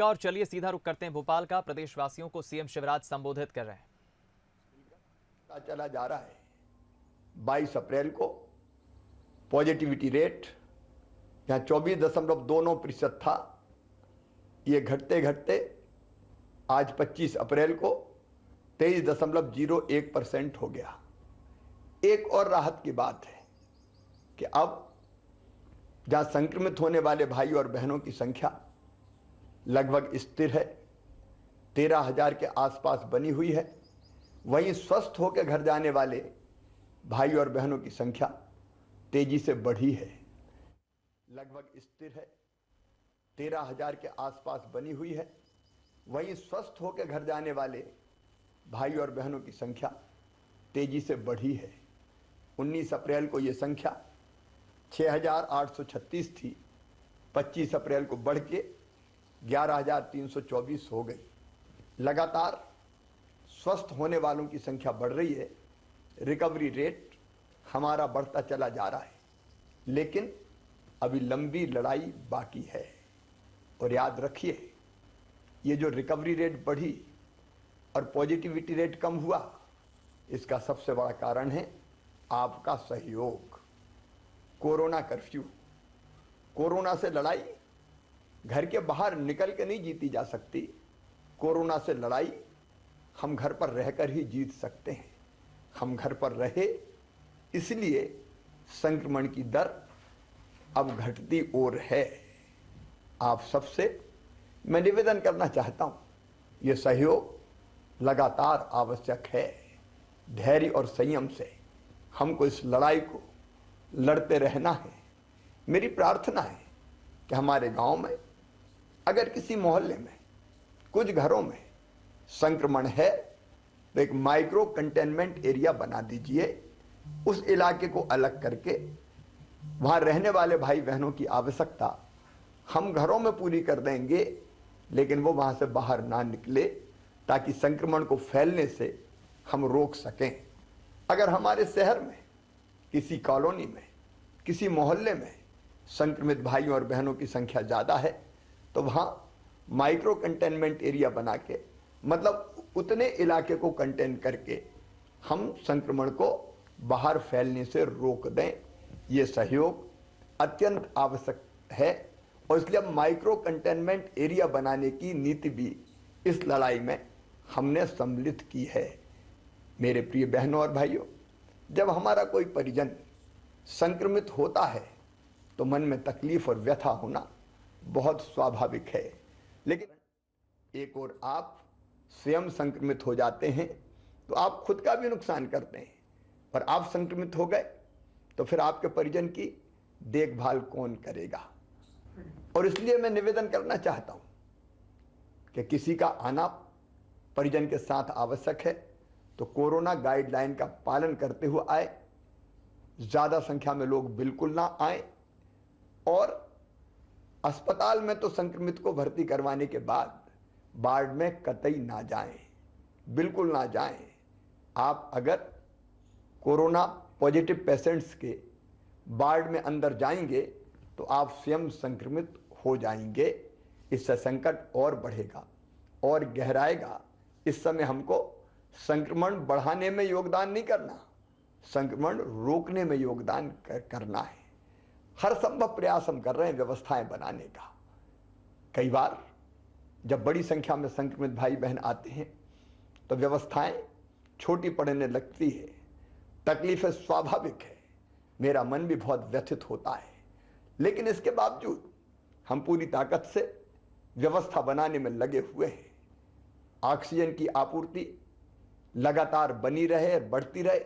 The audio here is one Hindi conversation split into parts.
और चलिए सीधा रुख करते हैं भोपाल का। प्रदेशवासियों को सीएम शिवराज संबोधित कर रहे हैं। चला जा रहा है 22 अप्रैल को पॉजिटिविटी रेट यहाँ 24.29% था। ये घटते घटते आज 25 अप्रैल को 23.01% हो गया। एक और राहत की बात है कि अब जहां संक्रमित होने वाले भाई और बहनों की संख्या लगभग स्थिर है, 13,000 के आसपास बनी हुई है, वहीं स्वस्थ होकर घर जाने वाले भाई और बहनों की संख्या तेजी से बढ़ी है। लगभग स्थिर है, 13,000 के आसपास बनी हुई है, वहीं स्वस्थ होकर घर जाने वाले भाई और बहनों की संख्या तेजी से बढ़ी है। 19 अप्रैल को यह संख्या 6,836 थी, 25 अप्रैल को बढ़ के 11,324 हो गई। लगातार स्वस्थ होने वालों की संख्या बढ़ रही है, रिकवरी रेट हमारा बढ़ता चला जा रहा है, लेकिन अभी लंबी लड़ाई बाकी है। और याद रखिए, ये जो रिकवरी रेट बढ़ी और पॉजिटिविटी रेट कम हुआ, इसका सबसे बड़ा कारण है आपका सहयोग। कोरोना कर्फ्यू, कोरोना से लड़ाई घर के बाहर निकल के नहीं जीती जा सकती। कोरोना से लड़ाई हम घर पर रहकर ही जीत सकते हैं। हम घर पर रहे, इसलिए संक्रमण की दर अब घटती और है। आप सबसे मैं निवेदन करना चाहता हूं, यह सहयोग लगातार आवश्यक है। धैर्य और संयम से हमको इस लड़ाई को लड़ते रहना है। मेरी प्रार्थना है कि हमारे गांव में अगर किसी मोहल्ले में कुछ घरों में संक्रमण है तो एक माइक्रो कंटेनमेंट एरिया बना दीजिए। उस इलाके को अलग करके वहां रहने वाले भाई बहनों की आवश्यकता हम घरों में पूरी कर देंगे, लेकिन वो वहां से बाहर ना निकले, ताकि संक्रमण को फैलने से हम रोक सकें। अगर हमारे शहर में किसी कॉलोनी में किसी मोहल्ले में संक्रमित भाइयों और बहनों की संख्या ज़्यादा है तो वहाँ माइक्रो कंटेनमेंट एरिया बना के, मतलब उतने इलाके को कंटेन करके हम संक्रमण को बाहर फैलने से रोक दें। ये सहयोग अत्यंत आवश्यक है और इसलिए अब माइक्रो कंटेनमेंट एरिया बनाने की नीति भी इस लड़ाई में हमने सम्मिलित की है। मेरे प्रिय बहनों और भाइयों, जब हमारा कोई परिजन संक्रमित होता है तो मन में तकलीफ और व्यथा होना बहुत स्वाभाविक है, लेकिन एक और आप स्वयं संक्रमित हो जाते हैं तो आप खुद का भी नुकसान करते हैं, और आप संक्रमित हो गए तो फिर आपके परिजन की देखभाल कौन करेगा। और इसलिए मैं निवेदन करना चाहता हूं कि किसी का आना परिजन के साथ आवश्यक है तो कोरोना गाइडलाइन का पालन करते हुए आए। ज्यादा संख्या में लोग बिल्कुल ना आए, और अस्पताल में तो संक्रमित को भर्ती करवाने के बाद वार्ड में कतई ना जाएं, बिल्कुल ना जाएं। आप अगर कोरोना पॉजिटिव पेशेंट्स के वार्ड में अंदर जाएंगे तो आप स्वयं संक्रमित हो जाएंगे। इससे संकट और बढ़ेगा और गहराएगा। इस समय हमको संक्रमण बढ़ाने में योगदान नहीं करना, संक्रमण रोकने में योगदान करना है। हर संभव प्रयास हम कर रहे हैं व्यवस्थाएं बनाने का। कई बार जब बड़ी संख्या में संक्रमित भाई बहन आते हैं तो व्यवस्थाएं छोटी पड़ने लगती है, तकलीफें स्वाभाविक है, मेरा मन भी बहुत व्यथित होता है, लेकिन इसके बावजूद हम पूरी ताकत से व्यवस्था बनाने में लगे हुए हैं। ऑक्सीजन की आपूर्ति लगातार बनी रहे, बढ़ती रहे,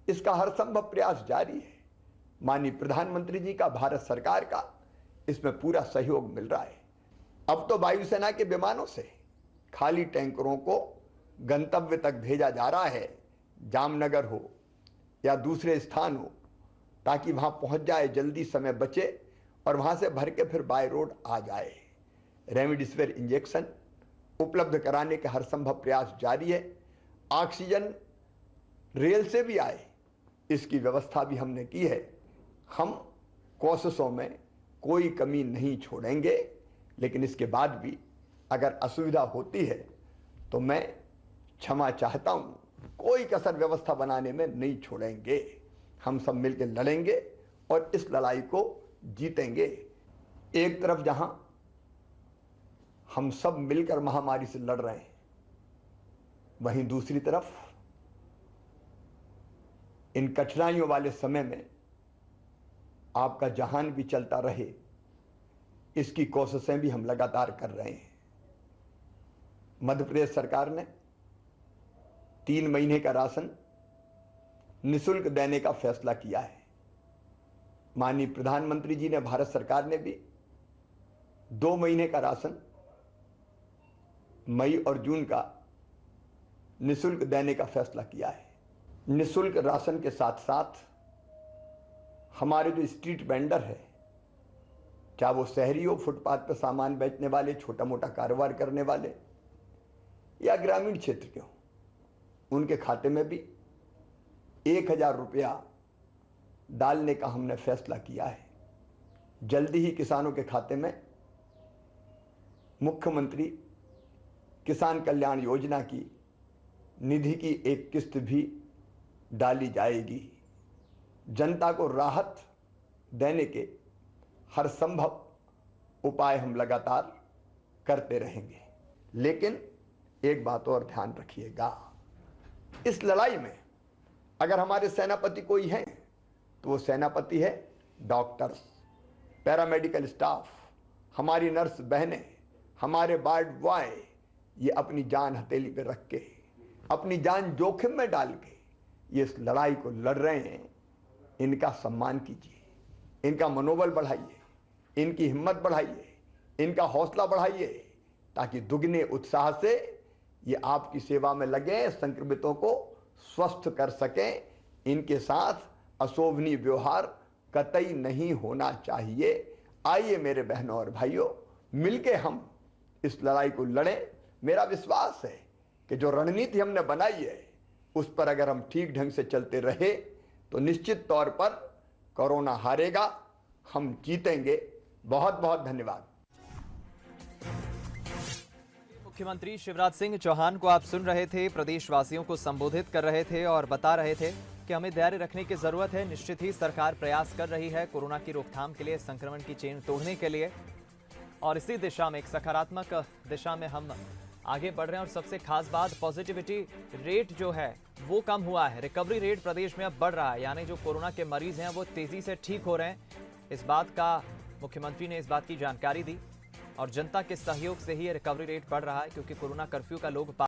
इसका हर संभव प्रयास जारी है। माननीय प्रधानमंत्री जी का, भारत सरकार का इसमें पूरा सहयोग मिल रहा है। अब तो वायुसेना के विमानों से खाली टैंकरों को गंतव्य तक भेजा जा रहा है, जामनगर हो या दूसरे स्थान हो, ताकि वहां पहुंच जाए, जल्दी समय बचे और वहां से भर के फिर बाय रोड आ जाए। रेमडेसिविर इंजेक्शन उपलब्ध कराने के हर संभव प्रयास जारी है। ऑक्सीजन रेल से भी आए, इसकी व्यवस्था भी हमने की है। हम कोशिशों में कोई कमी नहीं छोड़ेंगे, लेकिन इसके बाद भी अगर असुविधा होती है तो मैं क्षमा चाहता हूं, कोई कसर व्यवस्था बनाने में नहीं छोड़ेंगे। हम सब मिलकर लड़ेंगे और इस लड़ाई को जीतेंगे। एक तरफ जहां हम सब मिलकर महामारी से लड़ रहे हैं, वहीं दूसरी तरफ इन कठिनाइयों वाले समय में आपका जहान भी चलता रहे, इसकी कोशिशें भी हम लगातार कर रहे हैं। मध्य प्रदेश सरकार ने 3 महीने का राशन निःशुल्क देने का फैसला किया है। माननीय प्रधानमंत्री जी ने, भारत सरकार ने भी 2 महीने का राशन मई और जून का निःशुल्क देने का फैसला किया है। निःशुल्क राशन के साथ साथ हमारे जो स्ट्रीट वेंडर है, चाहे वो शहरी हो, फुटपाथ पर सामान बेचने वाले, छोटा मोटा कारोबार करने वाले या ग्रामीण क्षेत्र के हो, उनके खाते में भी 1000 रुपया डालने का हमने फैसला किया है। जल्दी ही किसानों के खाते में मुख्यमंत्री किसान कल्याण योजना की निधि की एक किस्त भी डाली जाएगी। जनता को राहत देने के हर संभव उपाय हम लगातार करते रहेंगे। लेकिन एक बात और ध्यान रखिएगा, इस लड़ाई में अगर हमारे सेनापति कोई हैं तो वो सेनापति है डॉक्टर्स, पैरामेडिकल स्टाफ, हमारी नर्स बहनें, हमारे वार्ड बॉय। ये अपनी जान हथेली पे रख के, अपनी जान जोखिम में डाल के ये इस लड़ाई को लड़ रहे हैं। इनका सम्मान कीजिए, इनका मनोबल बढ़ाइए, इनकी हिम्मत बढ़ाइए, इनका हौसला बढ़ाइए, ताकि दुगने उत्साह से ये आपकी सेवा में लगे, संक्रमितों को स्वस्थ कर सकें। इनके साथ अशोभनीय व्यवहार कतई नहीं होना चाहिए। आइए मेरे बहनों और भाइयों, मिलके हम इस लड़ाई को लड़ें। मेरा विश्वास है कि जो रणनीति हमने बनाई है उस पर अगर हम ठीक ढंग से चलते रहे तो निश्चित तौर पर कोरोना हारेगा, हम जीतेंगे। बहुत बहुत धन्यवाद। मुख्यमंत्री शिवराज सिंह चौहान को आप सुन रहे थे, प्रदेशवासियों को संबोधित कर रहे थे और बता रहे थे कि हमें धैर्य रखने की जरूरत है। निश्चित ही सरकार प्रयास कर रही है कोरोना की रोकथाम के लिए, संक्रमण की चेन तोड़ने के लिए, और इसी दिशा में, एक सकारात्मक दिशा में हम आगे बढ़ रहे हैं। और सबसे खास बात, पॉजिटिविटी रेट जो है वो कम हुआ है, रिकवरी रेट प्रदेश में अब बढ़ रहा है, यानी जो कोरोना के मरीज हैं वो तेजी से ठीक हो रहे हैं। इस बात का मुख्यमंत्री ने इस बात की जानकारी दी और जनता के सहयोग से ही रिकवरी रेट बढ़ रहा है, क्योंकि कोरोना कर्फ्यू का लोग